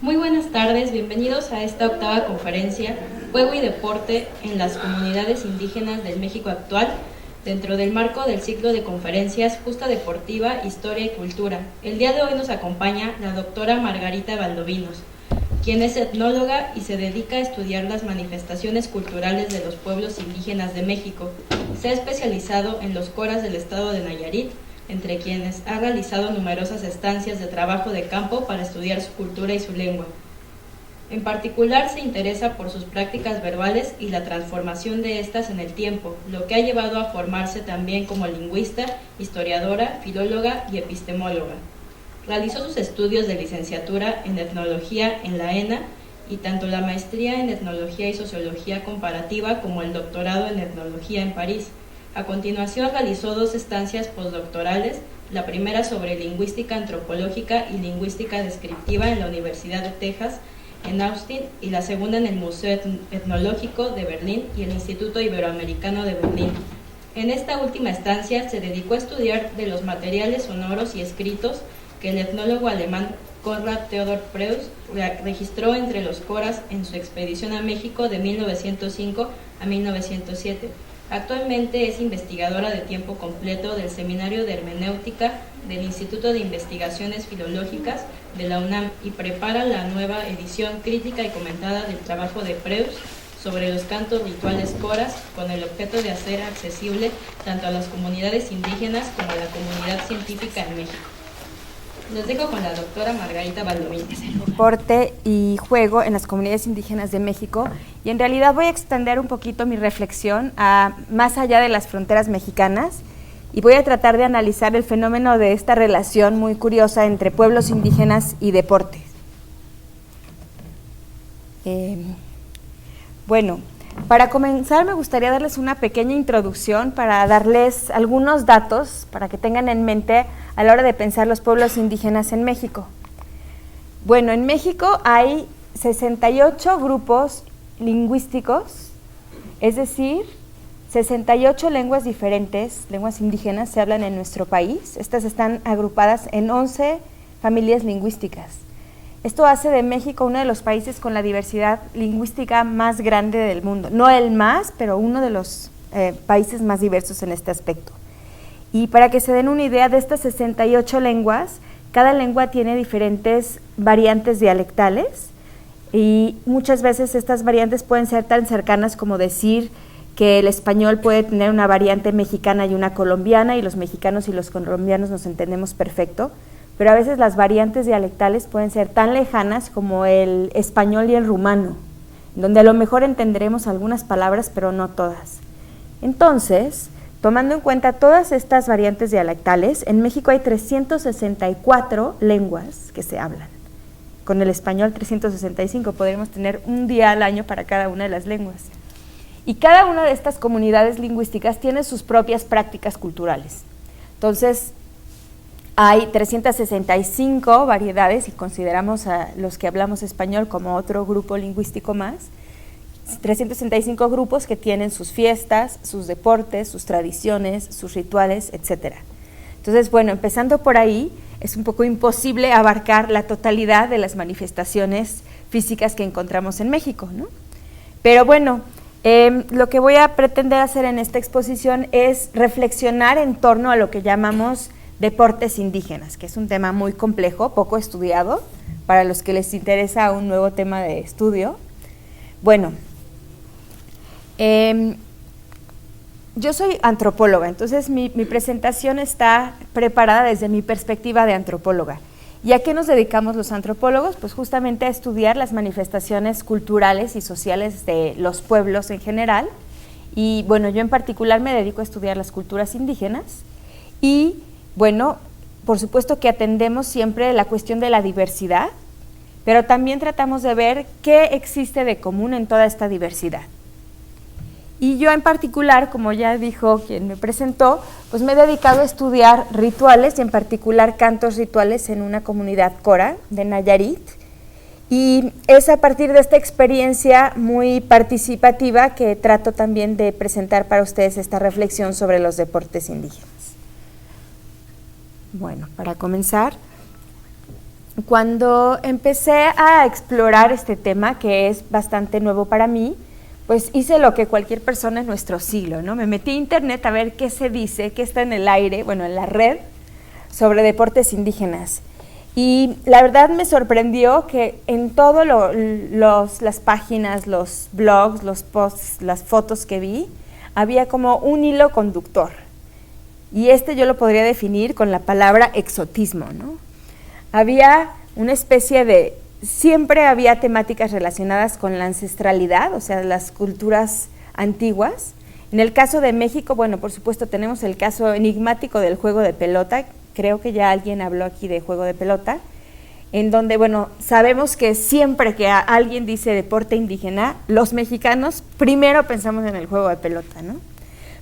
Muy buenas tardes, bienvenidos a esta octava conferencia Juego y Deporte en las Comunidades Indígenas del México Actual, dentro del marco del ciclo de conferencias Justa Deportiva, Historia y Cultura. El día de hoy nos acompaña la doctora Margarita Valdovinos, quien es etnóloga y se dedica a estudiar las manifestaciones culturales de los pueblos indígenas de México. Se ha especializado en los coras del estado de Nayarit, entre quienes ha realizado numerosas estancias de trabajo de campo para estudiar su cultura y su lengua. En particular se interesa por sus prácticas verbales y la transformación de estas en el tiempo, lo que ha llevado a formarse también como lingüista, historiadora, filóloga y epistemóloga. Realizó sus estudios de licenciatura en etnología en la ENA y tanto la maestría en etnología y sociología comparativa como el doctorado en etnología en París. A continuación realizó 2 estancias postdoctorales, la primera sobre lingüística antropológica y lingüística descriptiva en la Universidad de Texas, en Austin, y la segunda en el Museo Etnológico de Berlín y el Instituto Iberoamericano de Berlín. En esta última estancia se dedicó a estudiar de los materiales sonoros y escritos que el etnólogo alemán Konrad Theodor Preuss registró entre los coras en su expedición a México de 1905 a 1907. Actualmente es investigadora de tiempo completo del Seminario de Hermenéutica del Instituto de Investigaciones Filológicas de la UNAM y prepara la nueva edición crítica y comentada del trabajo de Preuss sobre los cantos rituales coras, con el objeto de hacer accesible tanto a las comunidades indígenas como a la comunidad científica en México. Los dejo con la doctora Margarita Valdovinos. Deporte y juego en las comunidades indígenas de México, y en realidad voy a extender un poquito mi reflexión a más allá de las fronteras mexicanas y voy a tratar de analizar el fenómeno de esta relación muy curiosa entre pueblos indígenas y deportes. Bueno, para comenzar me gustaría darles una pequeña introducción para darles algunos datos para que tengan en mente a la hora de pensar los pueblos indígenas en México. Bueno, en México hay 68 grupos lingüísticos, es decir, 68 lenguas diferentes, lenguas indígenas se hablan en nuestro país. Estas están agrupadas en 11 familias lingüísticas. Esto hace de México uno de los países con la diversidad lingüística más grande del mundo. No el más, pero uno de los países más diversos en este aspecto. Y para que se den una idea de estas 68 lenguas, cada lengua tiene diferentes variantes dialectales y muchas veces estas variantes pueden ser tan cercanas como decir que el español puede tener una variante mexicana y una colombiana, y los mexicanos y los colombianos nos entendemos perfecto, pero a veces las variantes dialectales pueden ser tan lejanas como el español y el rumano, donde a lo mejor entenderemos algunas palabras, pero no todas. Entonces, tomando en cuenta todas estas variantes dialectales, en México hay 364 lenguas que se hablan. Con el español 365, podríamos tener un día al año para cada una de las lenguas. Y cada una de estas comunidades lingüísticas tiene sus propias prácticas culturales. Entonces, hay 365 variedades, si consideramos a los que hablamos español como otro grupo lingüístico más, 365 grupos que tienen sus fiestas, sus deportes, sus tradiciones, sus rituales, etc. Entonces, bueno, empezando por ahí, es un poco imposible abarcar la totalidad de las manifestaciones físicas que encontramos en México, ¿no? Pero bueno, lo que voy a pretender hacer en esta exposición es reflexionar en torno a lo que llamamos deportes indígenas, que es un tema muy complejo, poco estudiado, para los que les interesa un nuevo tema de estudio. Bueno, yo soy antropóloga, entonces mi presentación está preparada desde mi perspectiva de antropóloga. ¿Y a qué nos dedicamos los antropólogos? Pues justamente a estudiar las manifestaciones culturales y sociales de los pueblos en general. Y bueno, yo en particular me dedico a estudiar las culturas indígenas y bueno, por supuesto que atendemos siempre la cuestión de la diversidad, pero también tratamos de ver qué existe de común en toda esta diversidad. Y yo en particular, como ya dijo quien me presentó, pues me he dedicado a estudiar rituales y en particular cantos rituales en una comunidad cora de Nayarit. Y es a partir de esta experiencia muy participativa que trato también de presentar para ustedes esta reflexión sobre los deportes indígenas. Bueno, para comenzar, cuando empecé a explorar este tema, que es bastante nuevo para mí, pues hice lo que cualquier persona en nuestro siglo, ¿no? Me metí a internet a ver qué se dice, qué está en el aire, bueno, en la red, sobre deportes indígenas. Y la verdad me sorprendió que en todas las páginas, los blogs, los posts, las fotos que vi, había como un hilo conductor. Y yo lo podría definir con la palabra exotismo, ¿no? Había una especie siempre había temáticas relacionadas con la ancestralidad, o sea, las culturas antiguas. En el caso de México, bueno, por supuesto tenemos el caso enigmático del juego de pelota. Creo que ya alguien habló aquí de juego de pelota, en donde, bueno, sabemos que siempre que alguien dice deporte indígena, los mexicanos primero pensamos en el juego de pelota, ¿no?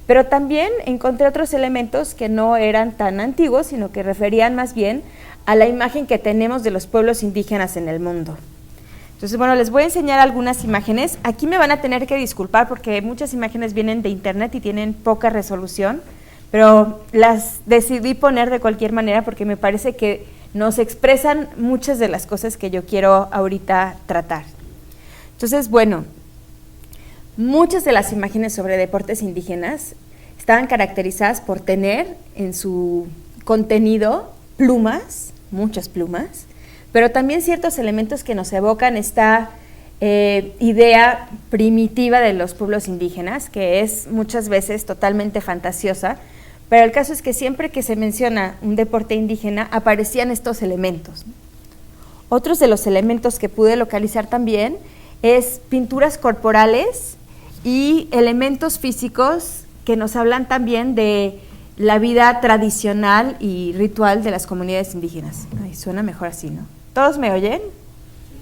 Pero también encontré otros elementos que no eran tan antiguos, sino que referían más bien a la imagen que tenemos de los pueblos indígenas en el mundo. Entonces, bueno, les voy a enseñar algunas imágenes. Aquí me van a tener que disculpar porque muchas imágenes vienen de internet y tienen poca resolución, pero las decidí poner de cualquier manera porque me parece que nos expresan muchas de las cosas que yo quiero ahorita tratar. Entonces, bueno, muchas de las imágenes sobre deportes indígenas estaban caracterizadas por tener en su contenido plumas, muchas plumas, pero también ciertos elementos que nos evocan esta idea primitiva de los pueblos indígenas, que es muchas veces totalmente fantasiosa, pero el caso es que siempre que se menciona un deporte indígena aparecían estos elementos. Otros de los elementos que pude localizar también es pinturas corporales y elementos físicos que nos hablan también de la vida tradicional y ritual de las comunidades indígenas. Ay, suena mejor así, ¿no? ¿Todos me oyen?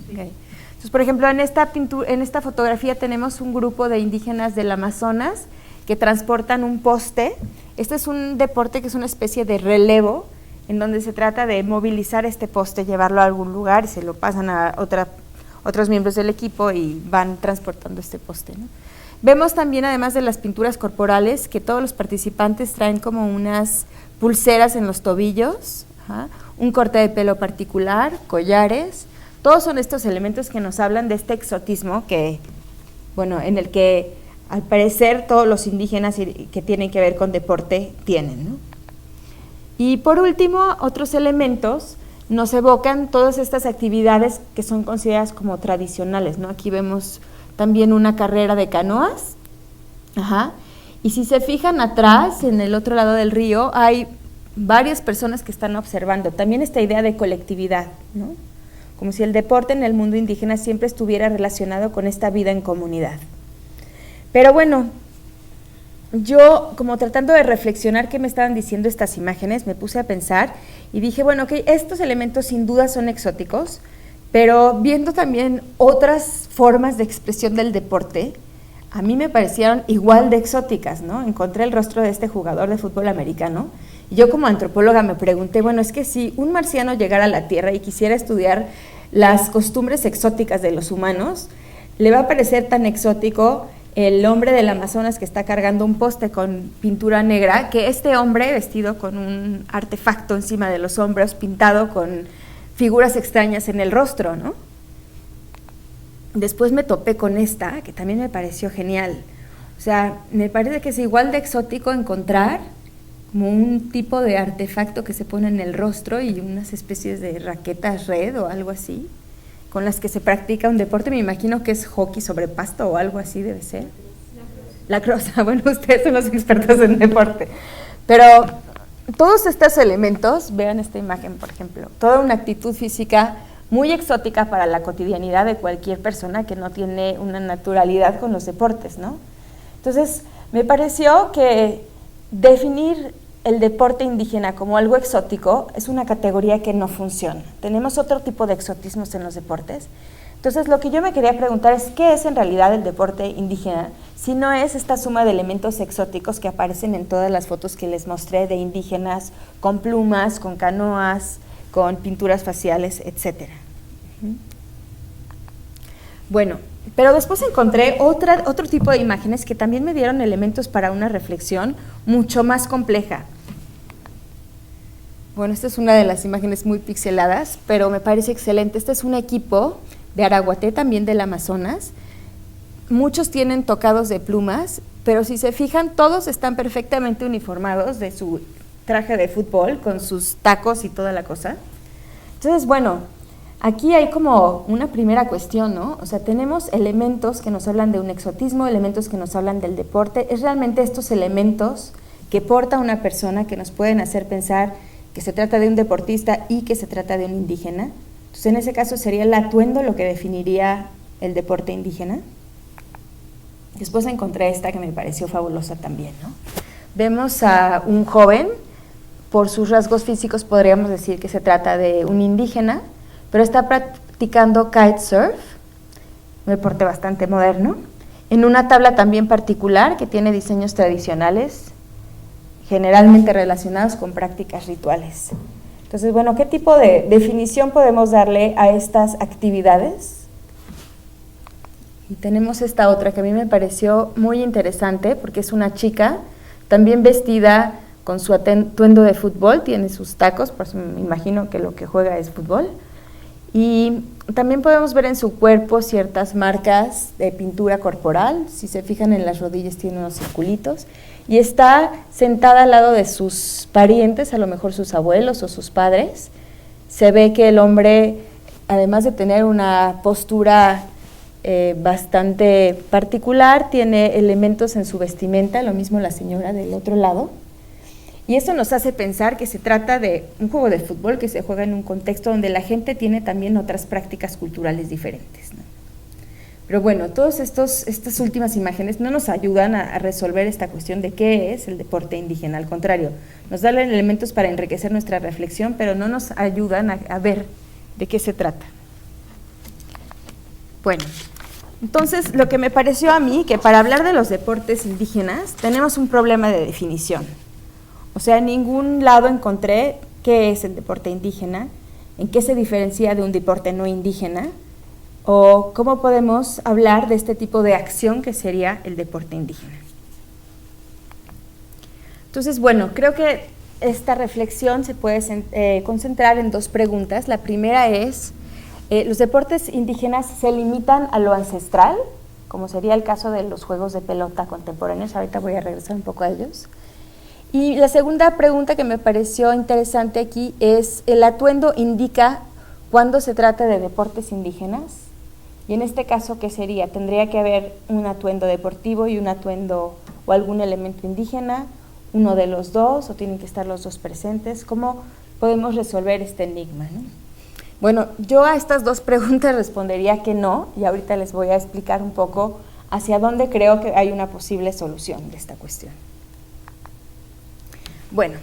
Sí. Okay. Entonces, por ejemplo, en esta fotografía tenemos un grupo de indígenas del Amazonas que transportan un poste. Este es un deporte que es una especie de relevo, en donde se trata de movilizar este poste, llevarlo a algún lugar y se lo pasan a otros miembros del equipo y van transportando este poste, ¿no? Vemos también, además de las pinturas corporales, que todos los participantes traen como unas pulseras en los tobillos, un corte de pelo particular, collares. Todos son estos elementos que nos hablan de este exotismo que, bueno, en el que al parecer todos los indígenas que tienen que ver con deporte tienen, ¿no? Y por último, otros elementos nos evocan todas estas actividades que son consideradas como tradicionales, ¿no? Aquí vemos también una carrera de canoas, y si se fijan atrás, en el otro lado del río, hay varias personas que están observando. También esta idea de colectividad, ¿no? Como si el deporte en el mundo indígena siempre estuviera relacionado con esta vida en comunidad. Pero bueno, yo como tratando de reflexionar qué me estaban diciendo estas imágenes, me puse a pensar y dije, bueno, ok, estos elementos sin duda son exóticos, pero viendo también otras formas de expresión del deporte, a mí me parecieron igual de exóticas, ¿no? Encontré el rostro de este jugador de fútbol americano y yo como antropóloga me pregunté, bueno, es que si un marciano llegara a la Tierra y quisiera estudiar las costumbres exóticas de los humanos, le va a parecer tan exótico el hombre del Amazonas que está cargando un poste con pintura negra, que este hombre vestido con un artefacto encima de los hombros, pintado con figuras extrañas en el rostro, ¿no? Después me topé con esta, que también me pareció genial. O sea, me parece que es igual de exótico encontrar como un tipo de artefacto que se pone en el rostro y unas especies de raquetas red o algo así, con las que se practica un deporte. Me imagino que es hockey sobre pasto o algo así debe ser. La crosa, bueno, ustedes son los expertos en deporte. Pero todos estos elementos, vean esta imagen, por ejemplo, toda una actitud física muy exótica para la cotidianidad de cualquier persona que no tiene una naturalidad con los deportes, ¿no? Entonces, me pareció que definir el deporte indígena como algo exótico es una categoría que no funciona. Tenemos otro tipo de exotismos en los deportes. Entonces, lo que yo me quería preguntar es, ¿qué es en realidad el deporte indígena? Si no es esta suma de elementos exóticos que aparecen en todas las fotos que les mostré de indígenas con plumas, con canoas, con pinturas faciales, etc. Bueno, pero después encontré otro tipo de imágenes que también me dieron elementos para una reflexión mucho más compleja. Bueno, esta es una de las imágenes muy pixeladas, pero me parece excelente. Este es un equipo de Araguaté, también del Amazonas. Muchos tienen tocados de plumas, pero si se fijan, todos están perfectamente uniformados de su traje de fútbol, con sus tacos y toda la cosa. Entonces, bueno, aquí hay como una primera cuestión, ¿no? O sea, tenemos elementos que nos hablan de un exotismo, elementos que nos hablan del deporte. Es realmente estos elementos que porta una persona que nos pueden hacer pensar que se trata de un deportista y que se trata de un indígena. Entonces, en ese caso sería el atuendo lo que definiría el deporte indígena. Después encontré esta que me pareció fabulosa también, ¿no? Vemos a un joven, por sus rasgos físicos podríamos decir que se trata de un indígena, pero está practicando kitesurf, un deporte bastante moderno, en una tabla también particular que tiene diseños tradicionales, generalmente relacionados con prácticas rituales. Entonces, bueno, ¿qué tipo de definición podemos darle a estas actividades? Y tenemos esta otra que a mí me pareció muy interesante porque es una chica también vestida con su atuendo de fútbol, tiene sus tacos, por eso me imagino que lo que juega es fútbol. Y también podemos ver en su cuerpo ciertas marcas de pintura corporal, si se fijan en las rodillas tiene unos circulitos, y está sentada al lado de sus parientes, a lo mejor sus abuelos o sus padres. Se ve que el hombre, además de tener una postura bastante particular, tiene elementos en su vestimenta, lo mismo la señora del otro lado. Y eso nos hace pensar que se trata de un juego de fútbol que se juega en un contexto donde la gente tiene también otras prácticas culturales diferentes, ¿no? Pero bueno, todas estas últimas imágenes no nos ayudan a resolver esta cuestión de qué es el deporte indígena, al contrario, nos dan elementos para enriquecer nuestra reflexión, pero no nos ayudan a ver de qué se trata. Bueno, entonces lo que me pareció a mí, que para hablar de los deportes indígenas tenemos un problema de definición. O sea, en ningún lado encontré qué es el deporte indígena, en qué se diferencia de un deporte no indígena, o cómo podemos hablar de este tipo de acción que sería el deporte indígena. Entonces, bueno, creo que esta reflexión se puede concentrar en dos preguntas. La primera es, ¿los deportes indígenas se limitan a lo ancestral? Como sería el caso de los juegos de pelota contemporáneos, ahorita voy a regresar un poco a ellos. Y la segunda pregunta que me pareció interesante aquí es, ¿el atuendo indica cuándo se trata de deportes indígenas? Y en este caso, ¿qué sería? ¿Tendría que haber un atuendo deportivo y un atuendo o algún elemento indígena, uno de los dos, o tienen que estar los dos presentes? ¿Cómo podemos resolver este enigma, ¿no? Bueno, yo a estas dos preguntas respondería que no, y ahorita les voy a explicar un poco hacia dónde creo que hay una posible solución de esta cuestión. Bueno,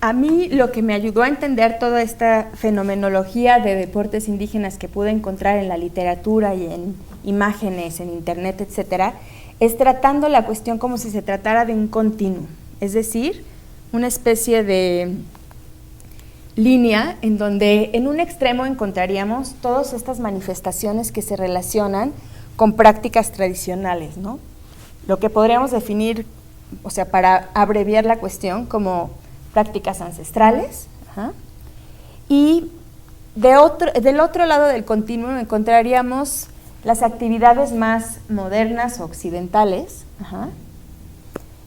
a mí lo que me ayudó a entender toda esta fenomenología de deportes indígenas que pude encontrar en la literatura y en imágenes, en internet, etcétera, es tratando la cuestión como si se tratara de un continuum, es decir, una especie de línea en donde en un extremo encontraríamos todas estas manifestaciones que se relacionan con prácticas tradicionales, ¿no? Lo que podríamos definir, o sea, para abreviar la cuestión, como prácticas ancestrales, y del otro lado del continuum encontraríamos las actividades más modernas o occidentales,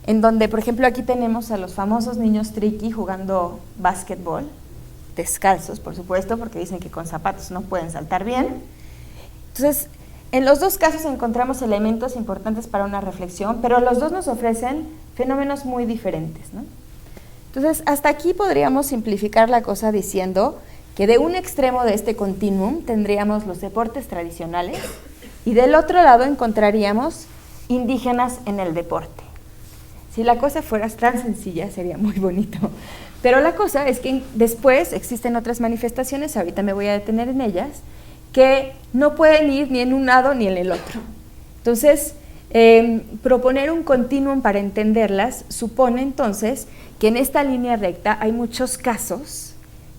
en donde, por ejemplo, aquí tenemos a los famosos niños triqui jugando básquetbol, descalzos, por supuesto, porque dicen que con zapatos no pueden saltar bien. Entonces, en los dos casos encontramos elementos importantes para una reflexión, pero los dos nos ofrecen fenómenos muy diferentes, ¿no? Entonces, hasta aquí podríamos simplificar la cosa diciendo que de un extremo de este continuum tendríamos los deportes tradicionales y del otro lado encontraríamos indígenas en el deporte. Si la cosa fuera tan sencilla sería muy bonito, pero la cosa es que después existen otras manifestaciones, ahorita me voy a detener en ellas, que no pueden ir ni en un lado ni en el otro. Entonces, proponer un continuum para entenderlas supone entonces que en esta línea recta hay muchos casos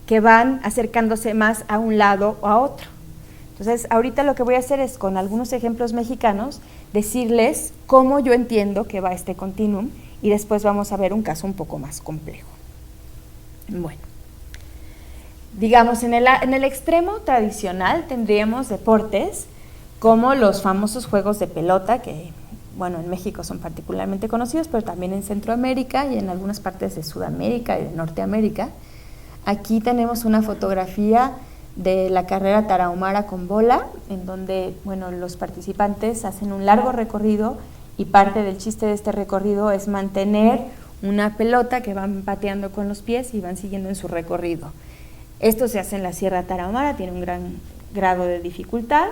que van acercándose más a un lado o a otro. Entonces, ahorita lo que voy a hacer es, con algunos ejemplos mexicanos, decirles cómo yo entiendo que va este continuum y después vamos a ver un caso un poco más complejo. Bueno, digamos, en el extremo tradicional tendríamos deportes como los famosos juegos de pelota, que, bueno, en México son particularmente conocidos, pero también en Centroamérica y en algunas partes de Sudamérica y de Norteamérica. Aquí tenemos una fotografía de la carrera tarahumara con bola, en donde, bueno, los participantes hacen un largo recorrido y parte del chiste de este recorrido es mantener una pelota que van pateando con los pies y van siguiendo en su recorrido. Esto se hace en la Sierra Tarahumara, tiene un gran grado de dificultad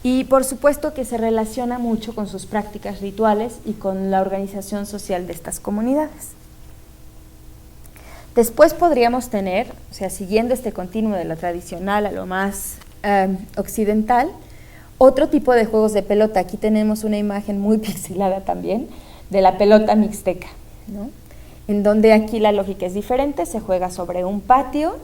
y por supuesto que se relaciona mucho con sus prácticas rituales y con la organización social de estas comunidades. Después podríamos tener, o sea, siguiendo este continuo de lo tradicional a lo más occidental, otro tipo de juegos de pelota. Aquí tenemos una imagen muy pixelada también de la pelota mixteca, ¿no? En donde aquí la lógica es diferente, se juega sobre un patio,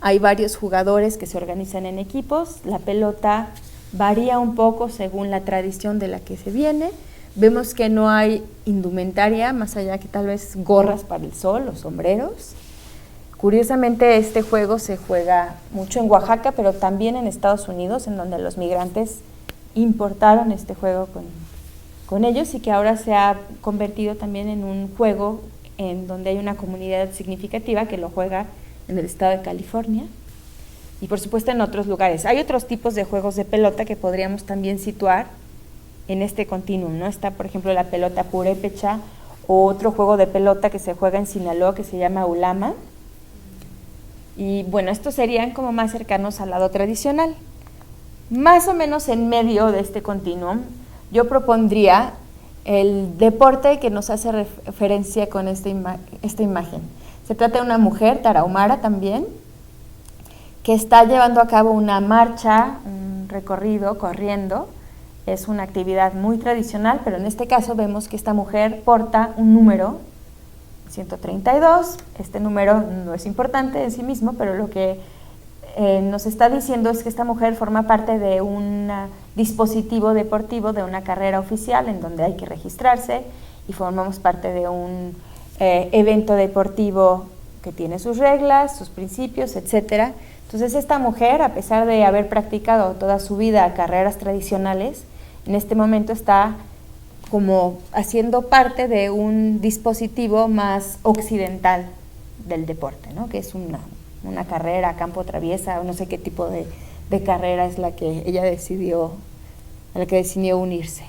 hay varios jugadores que se organizan en equipos, la pelota varía un poco según la tradición de la que se viene, vemos que no hay indumentaria, más allá que tal vez gorras para el sol o sombreros. Curiosamente este juego se juega mucho en Oaxaca, pero también en Estados Unidos, en donde los migrantes importaron este juego con ellos y que ahora se ha convertido también en un juego en donde hay una comunidad significativa que lo juega en el estado de California y por supuesto en otros lugares. Hay otros tipos de juegos de pelota que podríamos también situar en este continuum, ¿no? Está, por ejemplo, la pelota purépecha o otro juego de pelota que se juega en Sinaloa que se llama ulama. Y bueno, estos serían como más cercanos al lado tradicional. Más o menos en medio de este continuum, yo propondría el deporte que nos hace referencia con esta imagen. Se trata de una mujer tarahumara también, que está llevando a cabo una marcha, un recorrido, corriendo. Es una actividad muy tradicional, pero en este caso vemos que esta mujer porta un número 132, este número no es importante en sí mismo, pero lo que nos está diciendo es que esta mujer forma parte de un dispositivo deportivo, de una carrera oficial en donde hay que registrarse y formamos parte de un evento deportivo que tiene sus reglas, sus principios, etcétera. Entonces esta mujer, a pesar de haber practicado toda su vida carreras tradicionales, en este momento está como haciendo parte de un dispositivo más occidental del deporte, ¿no? Que es una carrera a campo traviesa, o no sé qué tipo de carrera es la que ella decidió unirse.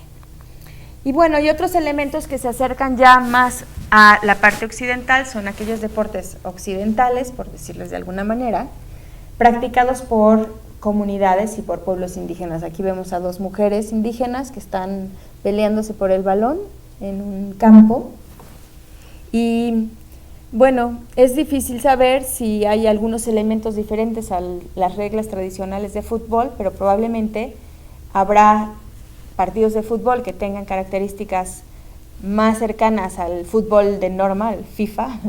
Y bueno, y otros elementos que se acercan ya más a la parte occidental son aquellos deportes occidentales, por decirles de alguna manera, practicados por comunidades y por pueblos indígenas. Aquí vemos a dos mujeres indígenas que están peleándose por el balón en un campo y bueno, es difícil saber si hay algunos elementos diferentes a las reglas tradicionales de fútbol, pero probablemente habrá partidos de fútbol que tengan características más cercanas al fútbol de norma, al FIFA,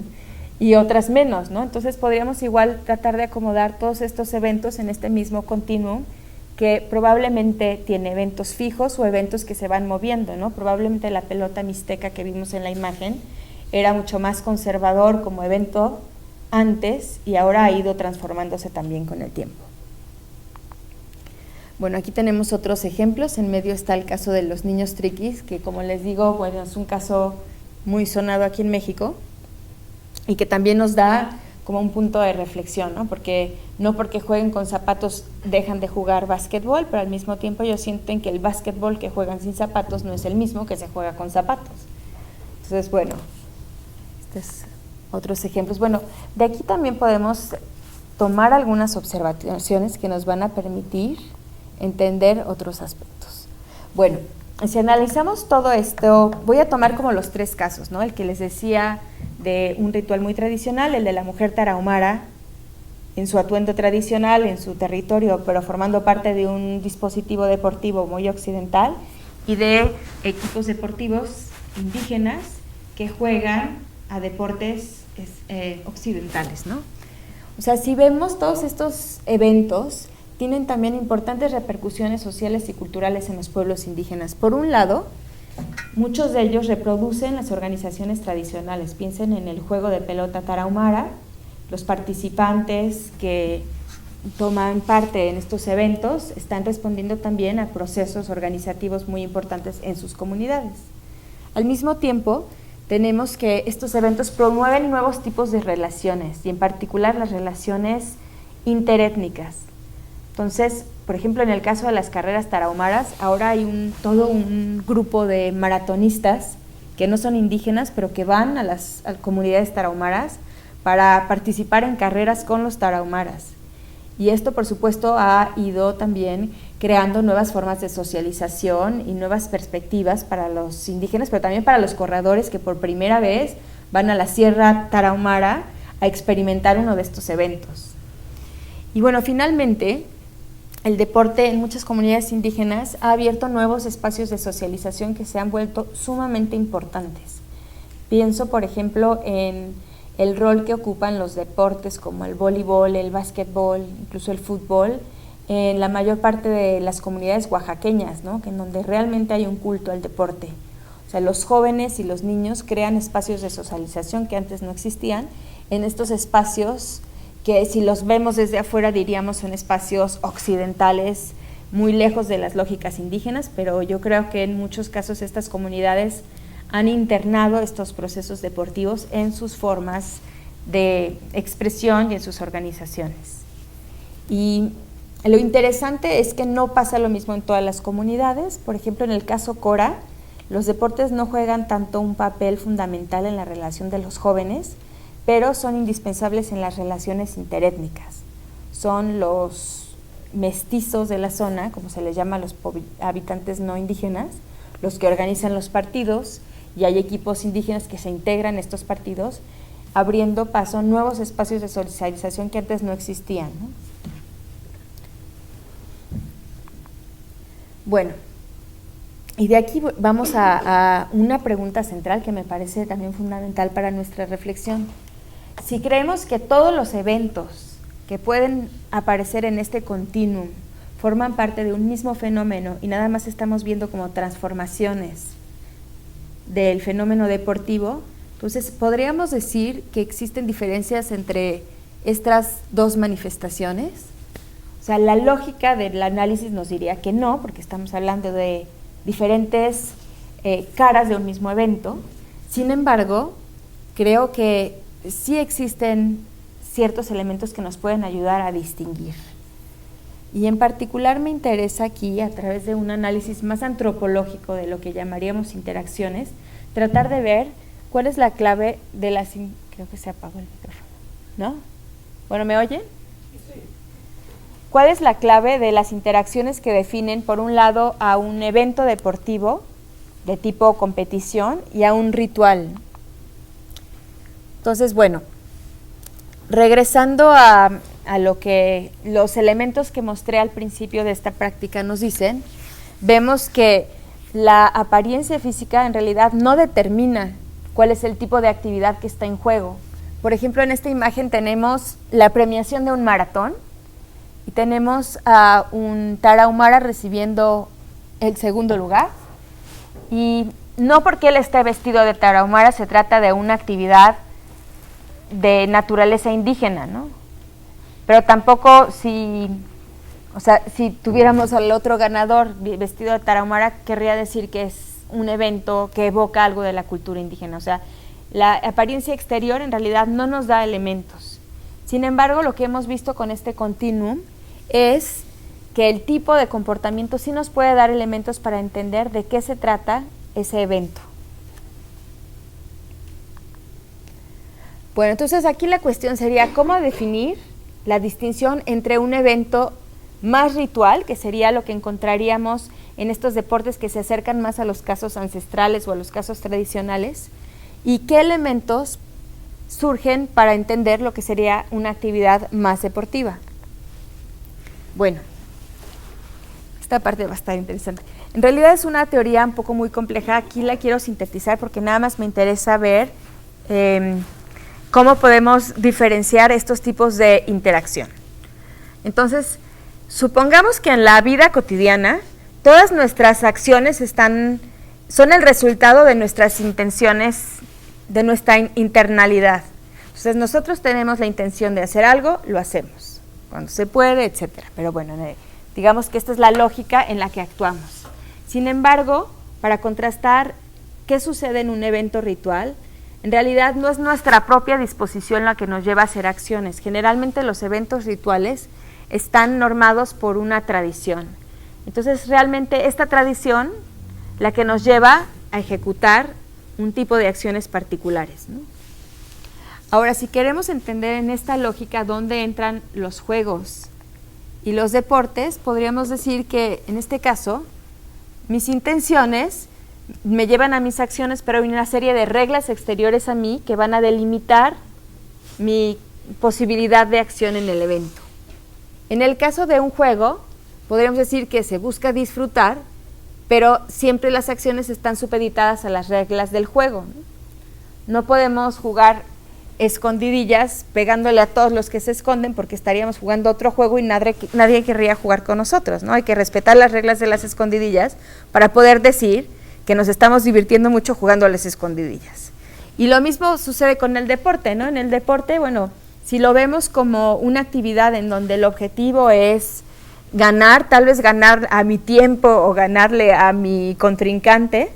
y otras menos, ¿no? Entonces podríamos igual tratar de acomodar todos estos eventos en este mismo continuum que probablemente tiene eventos fijos o eventos que se van moviendo, ¿no? Probablemente la pelota mixteca que vimos en la imagen era mucho más conservador como evento antes y ahora ha ido transformándose también con el tiempo. Bueno, aquí tenemos otros ejemplos. En medio está el caso de los niños triquis, que como les digo, bueno, es un caso muy sonado aquí en México y que también nos da como un punto de reflexión, ¿no? Porque no porque jueguen con zapatos dejan de jugar básquetbol, pero al mismo tiempo ellos sienten que el básquetbol que juegan sin zapatos no es el mismo que se juega con zapatos. Entonces, bueno, estos otros ejemplos. Bueno, de aquí también podemos tomar algunas observaciones que nos van a permitir entender otros aspectos. Bueno, si analizamos todo esto, voy a tomar como los tres casos, ¿no? El que les decía de un ritual muy tradicional, el de la mujer tarahumara en su atuendo tradicional, en su territorio, pero formando parte de un dispositivo deportivo muy occidental, y de equipos deportivos indígenas que juegan a deportes occidentales, ¿no? O sea, si vemos todos estos eventos, tienen también importantes repercusiones sociales y culturales en los pueblos indígenas. Por un lado, muchos de ellos reproducen las organizaciones tradicionales. Piensen en el juego de pelota tarahumara, Los participantes que toman parte en estos eventos están respondiendo también a procesos organizativos muy importantes en sus comunidades. Al mismo tiempo, tenemos que estos eventos promueven nuevos tipos de relaciones y en particular las relaciones interétnicas. Entonces, por ejemplo, en el caso de las carreras tarahumaras, ahora hay todo un grupo de maratonistas que no son indígenas, pero que van a las comunidades tarahumaras para participar en carreras con los tarahumaras. Y esto, por supuesto, ha ido también creando nuevas formas de socialización y nuevas perspectivas para los indígenas, pero también para los corredores que por primera vez van a la Sierra Tarahumara a experimentar uno de estos eventos. Y bueno, finalmente, el deporte en muchas comunidades indígenas ha abierto nuevos espacios de socialización que se han vuelto sumamente importantes. Pienso, por ejemplo, en el rol que ocupan los deportes como el voleibol, el básquetbol, incluso el fútbol, en la mayor parte de las comunidades oaxaqueñas, ¿no? Que en donde realmente hay un culto al deporte. O sea, los jóvenes y los niños crean espacios de socialización que antes no existían, en estos espacios que si los vemos desde afuera diríamos son espacios occidentales, muy lejos de las lógicas indígenas, pero yo creo que en muchos casos estas comunidades han internado estos procesos deportivos en sus formas de expresión y en sus organizaciones. Y lo interesante es que no pasa lo mismo en todas las comunidades. Por ejemplo, en el caso Cora, los deportes no juegan tanto un papel fundamental en la relación de los jóvenes, pero son indispensables en las relaciones interétnicas. Son los mestizos de la zona, como se les llama a los habitantes no indígenas, los que organizan los partidos, y hay equipos indígenas que se integran en estos partidos, abriendo paso a nuevos espacios de socialización que antes no existían, ¿no? Bueno, y de aquí vamos a una pregunta central que me parece también fundamental para nuestra reflexión. Si creemos que todos los eventos que pueden aparecer en este continuum forman parte de un mismo fenómeno y nada más estamos viendo como transformaciones del fenómeno deportivo, entonces podríamos decir que existen diferencias entre estas dos manifestaciones. O sea, la lógica del análisis nos diría que no, porque estamos hablando de diferentes caras de un mismo evento. Sin embargo, creo que sí existen ciertos elementos que nos pueden ayudar a distinguir. Y en particular me interesa aquí, a través de un análisis más antropológico de lo que llamaríamos interacciones, tratar de ver cuál es la clave de las... Creo que se apagó el micrófono, ¿no? Bueno, ¿me oyen? Sí. ¿Cuál es la clave de las interacciones que definen, por un lado, a un evento deportivo de tipo competición y a un ritual? Entonces, bueno, regresando a lo que los elementos que mostré al principio de esta práctica nos dicen, vemos que la apariencia física en realidad no determina cuál es el tipo de actividad que está en juego. Por ejemplo, en esta imagen tenemos la premiación de un maratón y tenemos a un tarahumara recibiendo el segundo lugar, y no porque él esté vestido de tarahumara se trata de una actividad de naturaleza indígena, ¿no? Pero tampoco si tuviéramos al otro ganador vestido de tarahumara, querría decir que es un evento que evoca algo de la cultura indígena. O sea, la apariencia exterior en realidad no nos da elementos. Sin embargo, lo que hemos visto con este continuum es que el tipo de comportamiento sí nos puede dar elementos para entender de qué se trata ese evento. Bueno, entonces aquí la cuestión sería cómo definir la distinción entre un evento más ritual, que sería lo que encontraríamos en estos deportes que se acercan más a los casos ancestrales o a los casos tradicionales, y qué elementos surgen para entender lo que sería una actividad más deportiva. Bueno, esta parte va a estar interesante. En realidad es una teoría un poco muy compleja, aquí la quiero sintetizar porque nada más me interesa ver cómo podemos diferenciar estos tipos de interacción. Entonces, supongamos que en la vida cotidiana todas nuestras acciones son el resultado de nuestras intenciones, de nuestra internalidad. Entonces nosotros tenemos la intención de hacer algo, lo hacemos, cuando se puede, etcétera. Pero bueno, digamos que esta es la lógica en la que actuamos. Sin embargo, para contrastar qué sucede en un evento ritual, en realidad no es nuestra propia disposición la que nos lleva a hacer acciones. Generalmente los eventos rituales están normados por una tradición. Entonces realmente esta tradición la que nos lleva a ejecutar un tipo de acciones particulares, ¿no? Ahora, si queremos entender en esta lógica dónde entran los juegos y los deportes, podríamos decir que en este caso mis intenciones me llevan a mis acciones, pero hay una serie de reglas exteriores a mí que van a delimitar mi posibilidad de acción en el evento. En el caso de un juego, podríamos decir que se busca disfrutar, pero siempre las acciones están supeditadas a las reglas del juego, ¿no? No podemos jugar escondidillas pegándole a todos los que se esconden porque estaríamos jugando otro juego y nadie querría jugar con nosotros, ¿no? Hay que respetar las reglas de las escondidillas para poder decir que nos estamos divirtiendo mucho jugando a las escondidillas. Y lo mismo sucede con el deporte, ¿no? En el deporte, bueno, si lo vemos como una actividad en donde el objetivo es ganar, tal vez ganar a mi tiempo o ganarle a mi contrincante,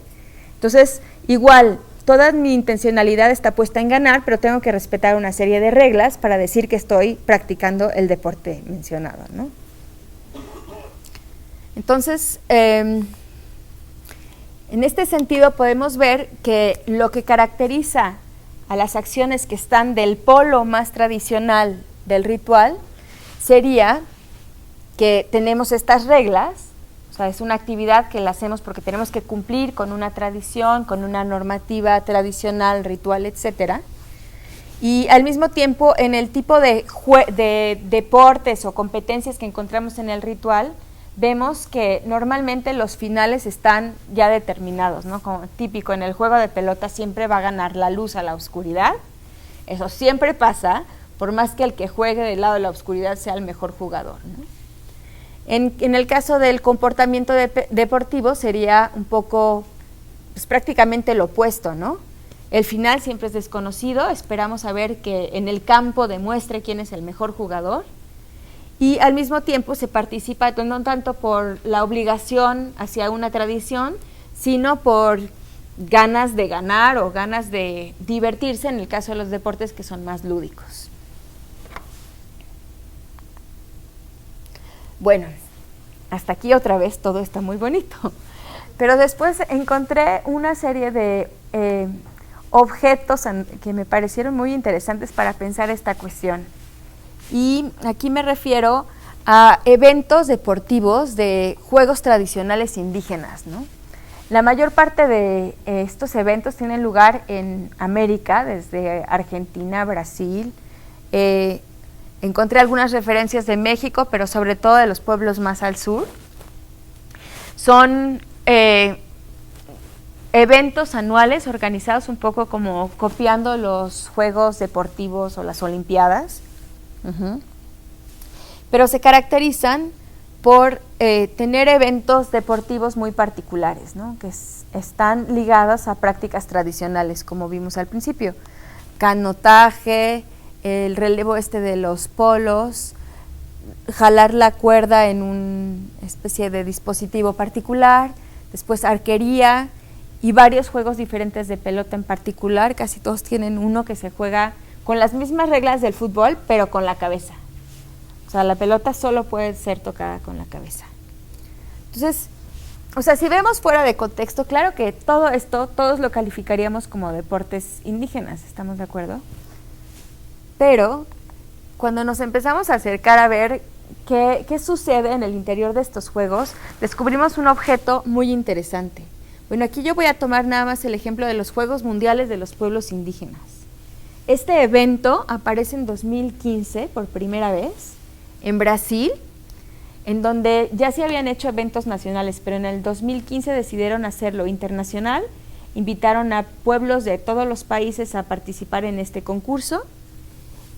entonces igual toda mi intencionalidad está puesta en ganar, pero tengo que respetar una serie de reglas para decir que estoy practicando el deporte mencionado, ¿no? Entonces, en este sentido podemos ver que lo que caracteriza a las acciones que están del polo más tradicional del ritual sería que tenemos estas reglas, o sea, es una actividad que la hacemos porque tenemos que cumplir con una tradición, con una normativa tradicional, ritual, etcétera. Y al mismo tiempo, en el tipo de deportes o competencias que encontramos en el ritual, vemos que normalmente los finales están ya determinados, ¿no? Como típico, en el juego de pelota siempre va a ganar la luz a la oscuridad. Eso siempre pasa, por más que el que juegue del lado de la oscuridad sea el mejor jugador, ¿no? En el caso del comportamiento deportivo sería un poco, pues prácticamente lo opuesto, ¿no? El final siempre es desconocido, esperamos a ver que en el campo demuestre quién es el mejor jugador y al mismo tiempo se participa no tanto por la obligación hacia una tradición, sino por ganas de ganar o ganas de divertirse en el caso de los deportes que son más lúdicos. Bueno, hasta aquí otra vez todo está muy bonito, pero después encontré una serie de objetos que me parecieron muy interesantes para pensar esta cuestión. Y aquí me refiero a eventos deportivos de juegos tradicionales indígenas, ¿no? La mayor parte de estos eventos tienen lugar en América, desde Argentina, Brasil. Encontré algunas referencias de México, pero sobre todo de los pueblos más al sur. Son eventos anuales organizados un poco como copiando los juegos deportivos o las olimpiadas, pero se caracterizan por tener eventos deportivos muy particulares, ¿no? Que están ligados a prácticas tradicionales, como vimos al principio: canotaje, el relevo de los polos, jalar la cuerda en una especie de dispositivo particular, después arquería y varios juegos diferentes de pelota en particular. Casi todos tienen uno que se juega con las mismas reglas del fútbol, pero con la cabeza. O sea, la pelota solo puede ser tocada con la cabeza. Entonces, o sea, si vemos fuera de contexto, claro que todo esto, todos lo calificaríamos como deportes indígenas, ¿estamos de acuerdo? Pero cuando nos empezamos a acercar a ver qué sucede en el interior de estos juegos, descubrimos un objeto muy interesante. Bueno, aquí yo voy a tomar nada más el ejemplo de los Juegos Mundiales de los Pueblos Indígenas. Este evento aparece en 2015 por primera vez en Brasil, en donde ya se habían hecho eventos nacionales, pero en el 2015 decidieron hacerlo internacional, invitaron a pueblos de todos los países a participar en este concurso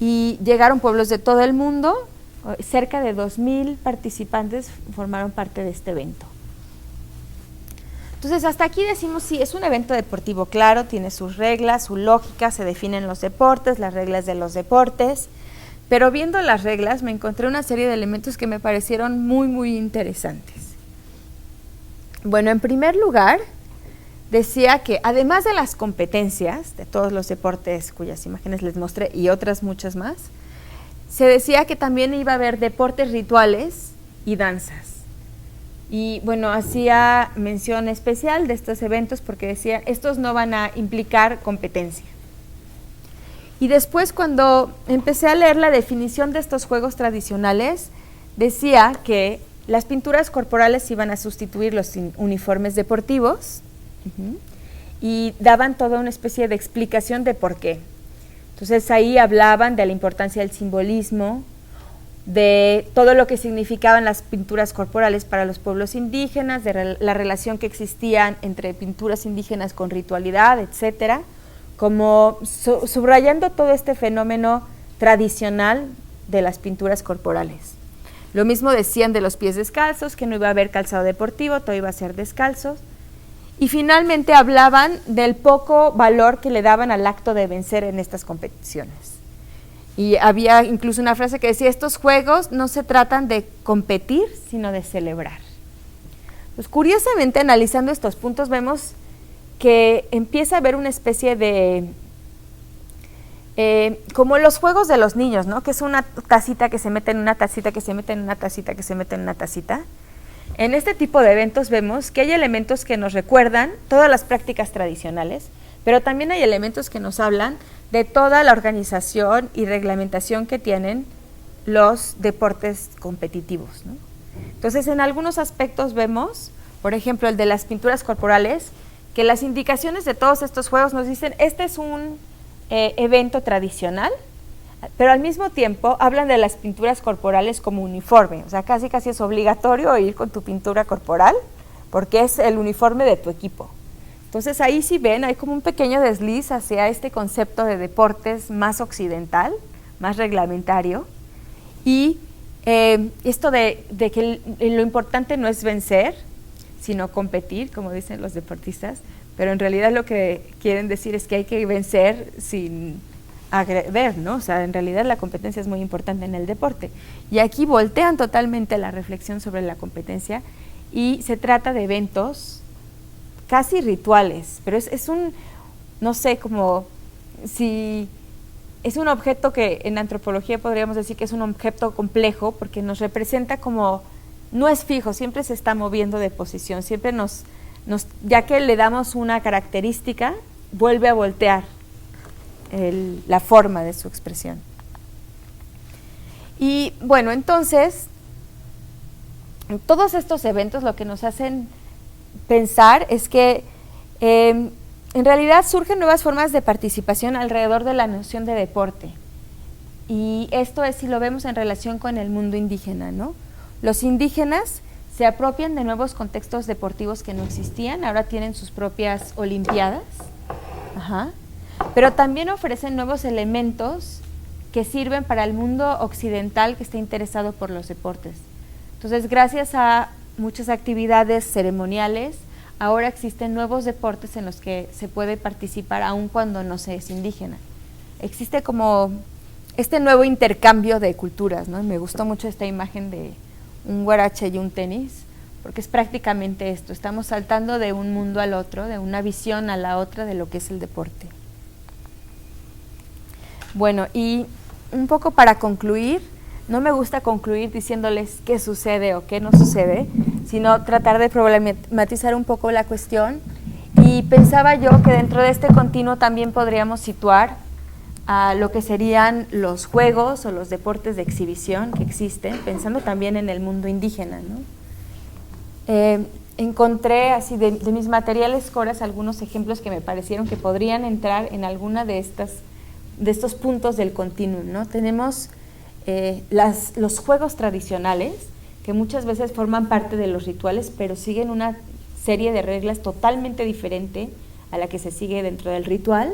y llegaron pueblos de todo el mundo, cerca de 2,000 participantes formaron parte de este evento. Entonces, hasta aquí decimos, sí, es un evento deportivo, claro, tiene sus reglas, su lógica, se definen los deportes, las reglas de los deportes, pero viendo las reglas me encontré una serie de elementos que me parecieron muy, muy interesantes. Bueno, en primer lugar, decía que además de las competencias de todos los deportes cuyas imágenes les mostré y otras muchas más, se decía que también iba a haber deportes rituales y danzas. Y bueno, hacía mención especial de estos eventos porque decía, estos no van a implicar competencia. Y después, cuando empecé a leer la definición de estos juegos tradicionales, decía que las pinturas corporales iban a sustituir los uniformes deportivos y daban toda una especie de explicación de por qué. Entonces ahí hablaban de la importancia del simbolismo, de todo lo que significaban las pinturas corporales para los pueblos indígenas, de la relación que existía entre pinturas indígenas con ritualidad, etcétera, como subrayando todo este fenómeno tradicional de las pinturas corporales. Lo mismo decían de los pies descalzos, que no iba a haber calzado deportivo, todo iba a ser descalzo. Y finalmente hablaban del poco valor que le daban al acto de vencer en estas competiciones. Y había incluso una frase que decía, estos juegos no se tratan de competir, sino de celebrar. Pues curiosamente, analizando estos puntos, vemos que empieza a haber una especie de, como los juegos de los niños, ¿no? Que es una tacita que se mete en una tacita, que se mete en una tacita, que se mete en una tacita. En este tipo de eventos vemos que hay elementos que nos recuerdan todas las prácticas tradicionales, pero también hay elementos que nos hablan de toda la organización y reglamentación que tienen los deportes competitivos, ¿no? Entonces, en algunos aspectos vemos, por ejemplo, el de las pinturas corporales, que las indicaciones de todos estos juegos nos dicen, este es un evento tradicional, pero al mismo tiempo hablan de las pinturas corporales como uniforme, o sea, casi es obligatorio ir con tu pintura corporal, porque es el uniforme de tu equipo. Entonces ahí sí ven, hay como un pequeño desliz hacia este concepto de deportes más occidental, más reglamentario, y esto de que lo importante no es vencer, sino competir, como dicen los deportistas, pero en realidad lo que quieren decir es que hay que vencer sin agreder, ¿no? O sea, en realidad la competencia es muy importante en el deporte. Y aquí voltean totalmente la reflexión sobre la competencia y se trata de eventos casi rituales, pero es un, no sé, como si es un objeto que en antropología podríamos decir que es un objeto complejo porque nos representa como, no es fijo, siempre se está moviendo de posición, siempre nos ya que le damos una característica, vuelve a voltear la forma de su expresión. Y bueno, entonces, todos estos eventos lo que nos hacen pensar es que en realidad surgen nuevas formas de participación alrededor de la noción de deporte. Y esto es si lo vemos en relación con el mundo indígena, ¿no? Los indígenas se apropian de nuevos contextos deportivos que no existían, ahora tienen sus propias olimpiadas, pero también ofrecen nuevos elementos que sirven para el mundo occidental que está interesado por los deportes. Entonces, gracias a muchas actividades ceremoniales, ahora existen nuevos deportes en los que se puede participar aun cuando no se es indígena. Existe como este nuevo intercambio de culturas, ¿no? Me gustó mucho esta imagen de un huarache y un tenis, porque es prácticamente esto, estamos saltando de un mundo al otro, de una visión a la otra de lo que es el deporte. Bueno, y un poco para concluir, no me gusta concluir diciéndoles qué sucede o qué no sucede, sino tratar de problematizar un poco la cuestión, y pensaba yo que dentro de este continuo también podríamos situar a lo que serían los juegos o los deportes de exhibición que existen, pensando también en el mundo indígena, ¿no? Encontré así de mis materiales coras algunos ejemplos que me parecieron que podrían entrar en alguna de estos puntos del continuum, ¿no? Tenemos los juegos tradicionales, que muchas veces forman parte de los rituales, pero siguen una serie de reglas totalmente diferente a la que se sigue dentro del ritual.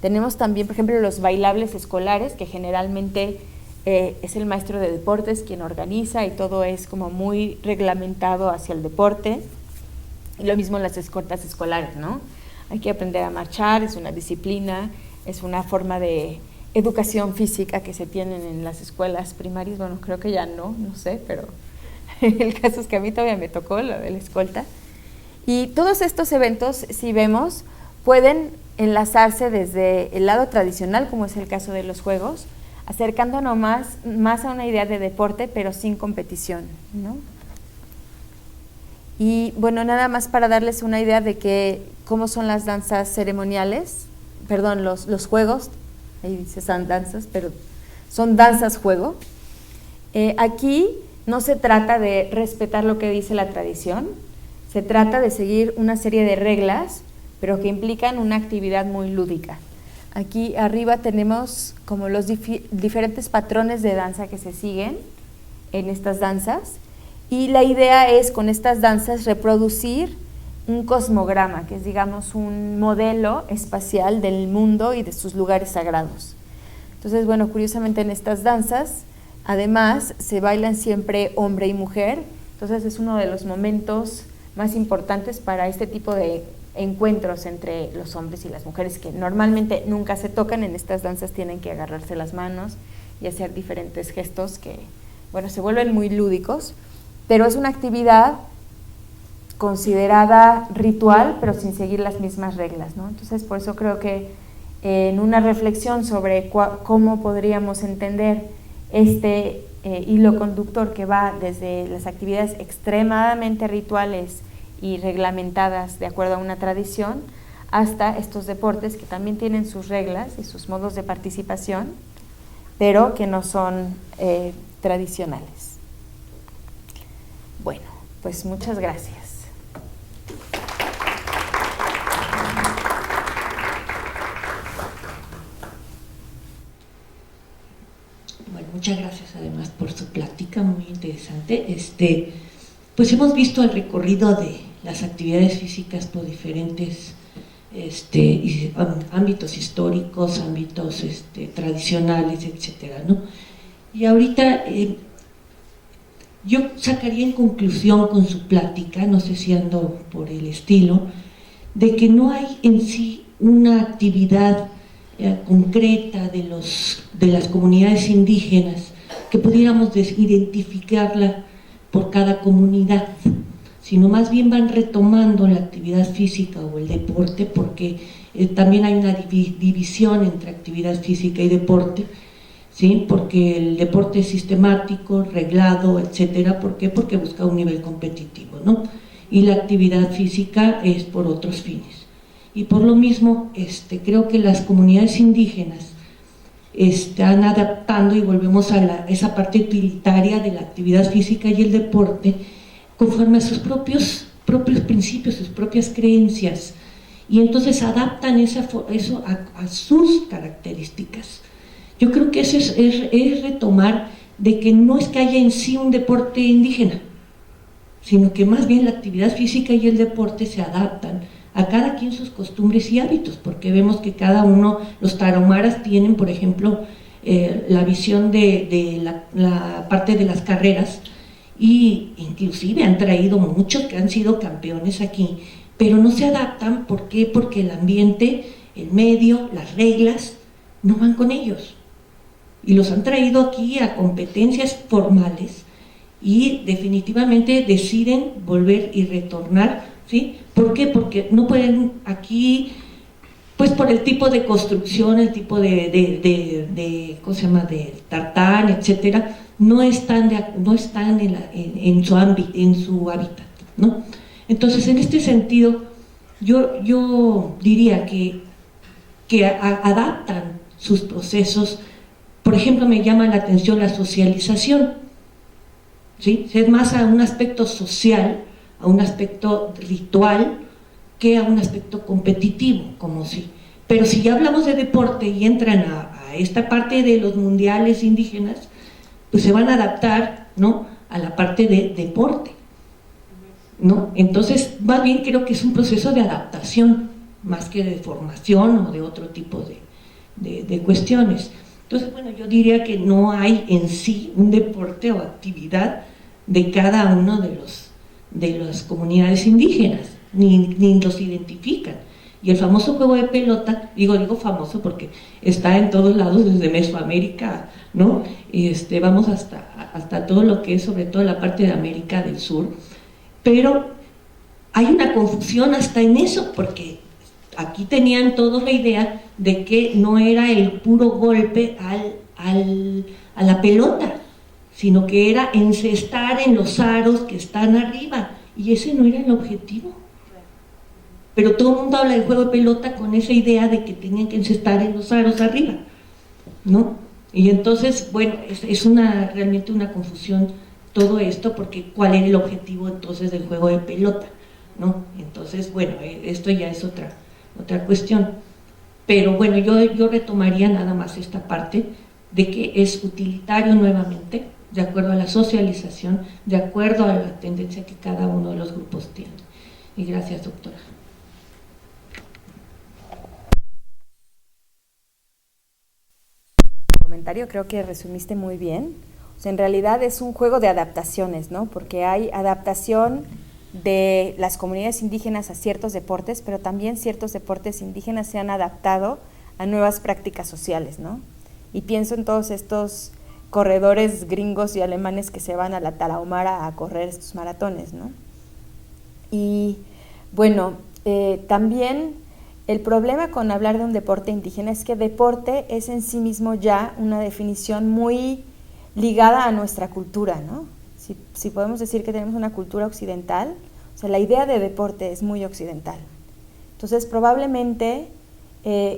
Tenemos también, por ejemplo, los bailables escolares, que generalmente es el maestro de deportes quien organiza y todo es como muy reglamentado hacia el deporte. Y lo mismo en las escoltas escolares, ¿no? Hay que aprender a marchar, es una disciplina, es una forma de educación física que se tienen en las escuelas primarias. Bueno, creo que ya no sé, pero el caso es que a mí todavía me tocó lo de la escolta. Y todos estos eventos, si vemos, pueden enlazarse desde el lado tradicional, como es el caso de los juegos, acercándonos más a una idea de deporte, pero sin competición, ¿no? Y bueno, nada más para darles una idea de cómo son las danzas ceremoniales, perdón, los juegos, ahí dice son danzas, pero son danzas-juego. Aquí no se trata de respetar lo que dice la tradición, se trata de seguir una serie de reglas, pero que implican una actividad muy lúdica. Aquí arriba tenemos como los diferentes patrones de danza que se siguen en estas danzas, y la idea es con estas danzas reproducir un cosmograma, que es, digamos, un modelo espacial del mundo y de sus lugares sagrados. Entonces, bueno, curiosamente en estas danzas, además, se bailan siempre hombre y mujer, entonces es uno de los momentos más importantes para este tipo de encuentros entre los hombres y las mujeres, que normalmente nunca se tocan. En estas danzas tienen que agarrarse las manos y hacer diferentes gestos que, bueno, se vuelven muy lúdicos, pero es una actividad considerada ritual, pero sin seguir las mismas reglas, ¿no? Entonces, por eso creo que en una reflexión sobre cómo podríamos entender este hilo conductor que va desde las actividades extremadamente rituales y reglamentadas de acuerdo a una tradición, hasta estos deportes que también tienen sus reglas y sus modos de participación, pero que no son tradicionales. Bueno, pues muchas gracias. Bueno, muchas gracias además por su plática, muy interesante. Pues hemos visto el recorrido de las actividades físicas por diferentes ámbitos históricos, ámbitos tradicionales, etcétera, ¿no? Y ahorita yo sacaría en conclusión con su plática, no sé si ando por el estilo, de que no hay en sí una actividad concreta de las comunidades indígenas que pudiéramos identificarla por cada comunidad, sino más bien van retomando la actividad física o el deporte, porque también hay una división entre actividad física y deporte, ¿sí? Porque el deporte es sistemático, reglado, etcétera. ¿Por qué? Porque busca un nivel competitivo, ¿no? Y la actividad física es por otros fines. Y por lo mismo, creo que las comunidades indígenas están adaptando, y volvemos a esa parte utilitaria de la actividad física y el deporte, conforme a sus propios principios, sus propias creencias, y entonces adaptan eso a sus características. Yo creo que eso es retomar de que no es que haya en sí un deporte indígena, sino que más bien la actividad física y el deporte se adaptan a cada quien sus costumbres y hábitos, porque vemos que cada uno, los tarahumaras tienen, por ejemplo, la visión de la parte de las carreras, y inclusive han traído muchos que han sido campeones aquí, pero no se adaptan. ¿Por qué? Porque el ambiente, el medio, las reglas no van con ellos, y los han traído aquí a competencias formales, y definitivamente deciden volver y retornar, ¿sí? ¿Por qué? Porque no pueden aquí, pues por el tipo de construcción, el tipo ¿cómo se llama?, de tartán, etcétera, no están en su hábitat, ¿no? Entonces, en este sentido, yo diría que adaptan sus procesos. Por ejemplo, me llama la atención la socialización, ¿sí? Es más a un aspecto social, a un aspecto ritual, que a un aspecto competitivo, pero si ya hablamos de deporte y entran a esta parte de los mundiales indígenas, pues se van a adaptar, ¿no?, a la parte de deporte, ¿no? Entonces, más bien creo que es un proceso de adaptación, más que de formación o de otro tipo de cuestiones. Entonces, bueno, yo diría que no hay en sí un deporte o actividad de cada uno de las comunidades indígenas, ni los identifican. Y el famoso juego de pelota, digo famoso porque está en todos lados, desde Mesoamérica, ¿no? Vamos hasta todo lo que es, sobre todo la parte de América del Sur, pero hay una confusión hasta en eso, porque aquí tenían todos la idea de que no era el puro golpe a la pelota, sino que era encestar en los aros que están arriba, y ese no era el objetivo. Pero todo el mundo habla del juego de pelota con esa idea de que tenían que encestar en los aros arriba, ¿no? Y entonces, bueno, es realmente una confusión todo esto, porque ¿cuál era el objetivo entonces del juego de pelota? ¿No? Entonces, bueno, esto ya es otra cuestión. Pero bueno, yo retomaría nada más esta parte de que es utilitario nuevamente, de acuerdo a la socialización, de acuerdo a la tendencia que cada uno de los grupos tiene. Y gracias, doctora. Creo que resumiste muy bien. O sea, en realidad es un juego de adaptaciones, ¿no? Porque hay adaptación de las comunidades indígenas a ciertos deportes, pero también ciertos deportes indígenas se han adaptado a nuevas prácticas sociales, ¿no? Y pienso en todos estos corredores gringos y alemanes que se van a la Tarahumara a correr estos maratones, ¿no? Y bueno, también el problema con hablar de un deporte indígena es que deporte es en sí mismo ya una definición muy ligada a nuestra cultura, ¿no? Si podemos decir que tenemos una cultura occidental, o sea, la idea de deporte es muy occidental. Entonces, probablemente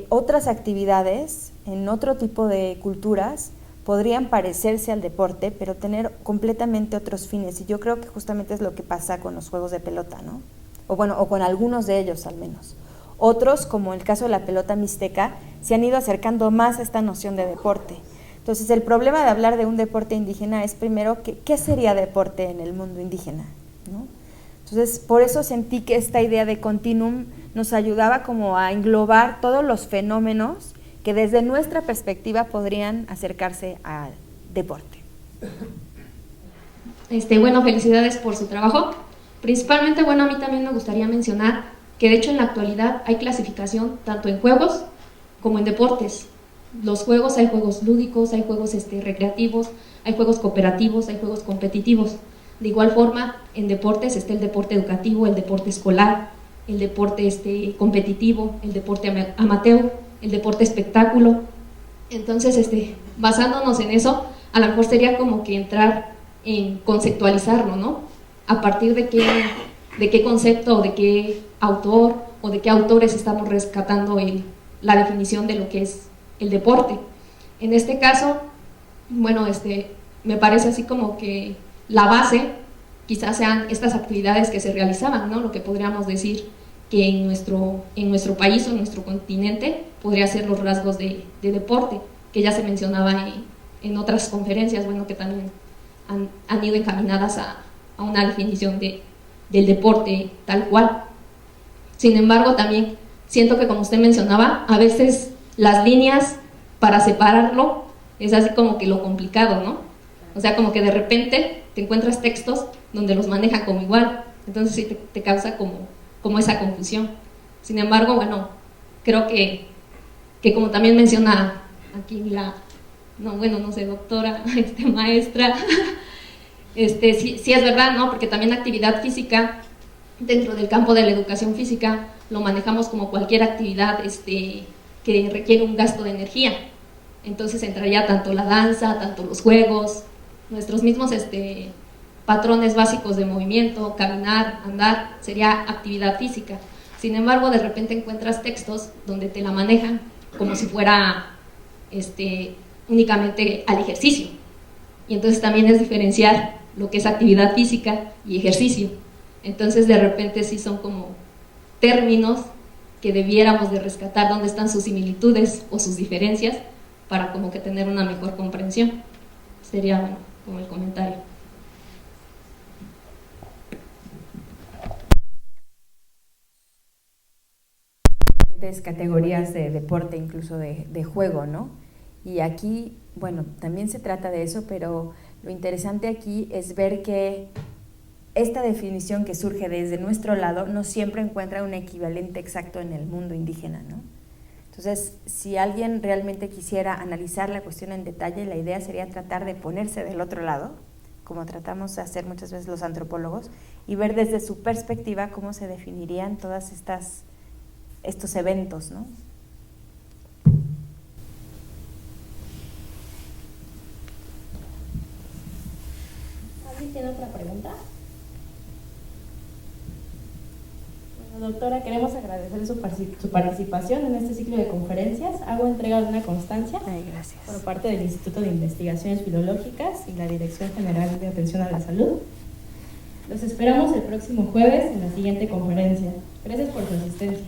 otras actividades en otro tipo de culturas podrían parecerse al deporte, pero tener completamente otros fines. Y yo creo que justamente es lo que pasa con los juegos de pelota, ¿no? O con algunos de ellos al menos. Otros, como el caso de la pelota mixteca, se han ido acercando más a esta noción de deporte. Entonces, el problema de hablar de un deporte indígena es primero, ¿qué sería deporte en el mundo indígena? ¿No? Entonces, por eso sentí que esta idea de continuum nos ayudaba como a englobar todos los fenómenos que desde nuestra perspectiva podrían acercarse al deporte. Bueno, felicidades por su trabajo. Principalmente, bueno, a mí también me gustaría mencionar que de hecho en la actualidad hay clasificación tanto en juegos como en deportes. Los juegos, hay juegos lúdicos, hay juegos recreativos, hay juegos cooperativos, hay juegos competitivos. De igual forma, en deportes está el deporte educativo, el deporte escolar, el deporte competitivo, el deporte amateur, el deporte espectáculo. Entonces, basándonos en eso, a lo mejor sería como que entrar en conceptualizarlo, ¿no? A partir de qué concepto o de qué autor o de qué autores estamos rescatando la definición de lo que es el deporte. En este caso, bueno, me parece así como que la base quizás sean estas actividades que se realizaban, ¿no? Lo que podríamos decir que en nuestro país o en nuestro continente podría ser los rasgos de deporte, que ya se mencionaba en otras conferencias, bueno, que también han ido encaminadas a una definición del deporte tal cual. Sin embargo, también siento que, como usted mencionaba, a veces las líneas para separarlo es así como que lo complicado, ¿no? O sea, como que de repente te encuentras textos donde los manejan como igual, entonces sí te causa como esa confusión. Sin embargo, bueno, creo que como también menciona aquí doctora, maestra, sí es verdad, ¿no? Porque también actividad física, dentro del campo de la educación física, lo manejamos como cualquier actividad que requiere un gasto de energía. Entonces entraría tanto la danza, tanto los juegos, nuestros mismos patrones básicos de movimiento, caminar, andar, sería actividad física. Sin embargo, de repente encuentras textos donde te la manejan como si fuera únicamente al ejercicio. Y entonces también es diferenciar lo que es actividad física y ejercicio. Entonces de repente sí son como términos que debiéramos de rescatar dónde están sus similitudes o sus diferencias para como que tener una mejor comprensión. Sería, bueno, como el comentario. Categorías de deporte, incluso de juego, ¿no? Y aquí, bueno, también se trata de eso, pero lo interesante aquí es ver que esta definición que surge desde nuestro lado no siempre encuentra un equivalente exacto en el mundo indígena, ¿no? Entonces, si alguien realmente quisiera analizar la cuestión en detalle, la idea sería tratar de ponerse del otro lado, como tratamos de hacer muchas veces los antropólogos, y ver desde su perspectiva cómo se definirían todas estos eventos, ¿no? ¿Alguien tiene otra pregunta? Bueno, doctora, queremos agradecer su participación en este ciclo de conferencias. Hago entrega de una constancia Gracias. por parte del Instituto de Investigaciones Filológicas y la Dirección General de Atención a la Salud. Los esperamos el próximo jueves en la siguiente conferencia. Gracias por su asistencia.